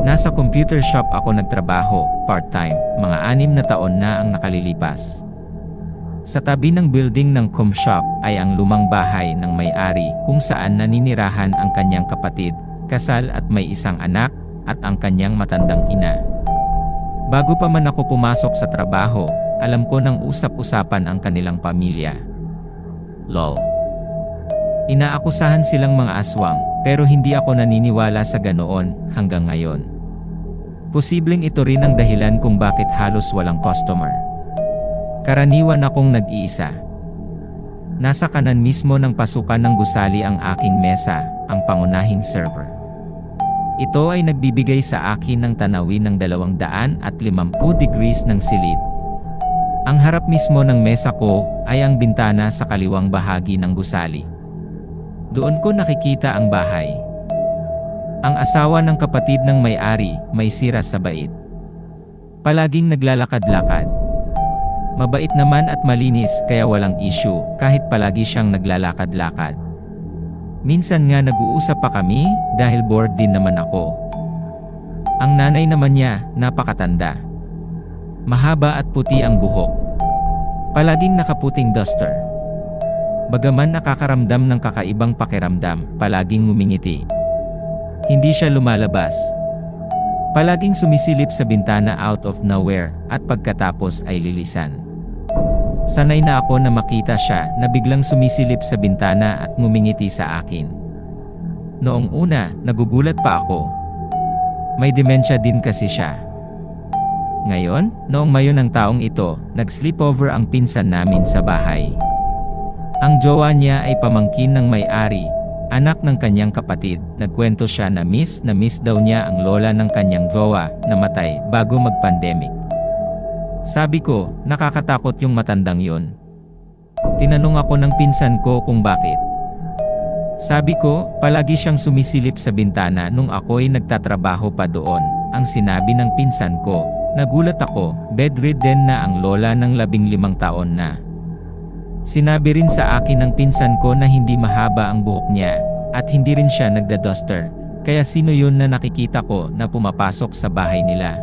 Nasa computer shop ako nagtrabaho, part-time, mga 6 na taon na ang nakalilipas. Sa tabi ng building ng com shop ay ang lumang bahay ng may-ari kung saan naninirahan ang kanyang kapatid, kasal at may isang anak, at ang kanyang matandang ina. Bago pa man ako pumasok sa trabaho, alam ko nang usap-usapan ang kanilang pamilya. Lol. Inaakusahan silang mga aswang, pero hindi ako naniniwala sa ganoon hanggang ngayon. Posibleng ito rin ang dahilan kung bakit halos walang customer. Karaniwan akong nag-iisa. Nasa kanan mismo ng pasukan ng gusali ang aking mesa, ang pangunahing server. Ito ay nagbibigay sa akin ng tanawin ng 250 degrees ng silid. Ang harap mismo ng mesa ko ay ang bintana sa kaliwang bahagi ng gusali. Doon ko nakikita ang bahay. Ang asawa ng kapatid ng may-ari, may sira sa bait. Palaging naglalakad-lakad. Mabait naman at malinis kaya walang issue kahit palagi siyang naglalakad-lakad. Minsan nga nag-uusap pa kami dahil bored din naman ako. Ang nanay naman niya, napakatanda. Mahaba at puti ang buhok. Palaging nakaputing duster. Bagaman nakakaramdam ng kakaibang pakiramdam, palaging ngumingiti. Hindi siya lumalabas. Palaging sumisilip sa bintana out of nowhere, at pagkatapos ay lilisan. Sanay na ako na makita siya na biglang sumisilip sa bintana at ngumingiti sa akin. Noong una, nagugulat pa ako. May demensya din kasi siya. Ngayon, noong Mayo ng taong ito, nag-sleepover ang pinsan namin sa bahay. Ang jowa niya ay pamangkin ng may-ari, anak ng kanyang kapatid. Nagkwento siya na miss daw niya ang lola ng kanyang jowa, namatay bago mag-pandemic. Sabi ko, nakakatakot yung matandang yon. Tinanong ako ng pinsan ko kung bakit. Sabi ko, palagi siyang sumisilip sa bintana nung ako'y nagtatrabaho pa doon. Ang sinabi ng pinsan ko, nagulat ako, bedridden na ang lola ng 15 taon na. Sinabi rin sa akin ng pinsan ko na hindi mahaba ang buhok niya, at hindi rin siya nagda-duster, kaya sino yun na nakikita ko na pumapasok sa bahay nila.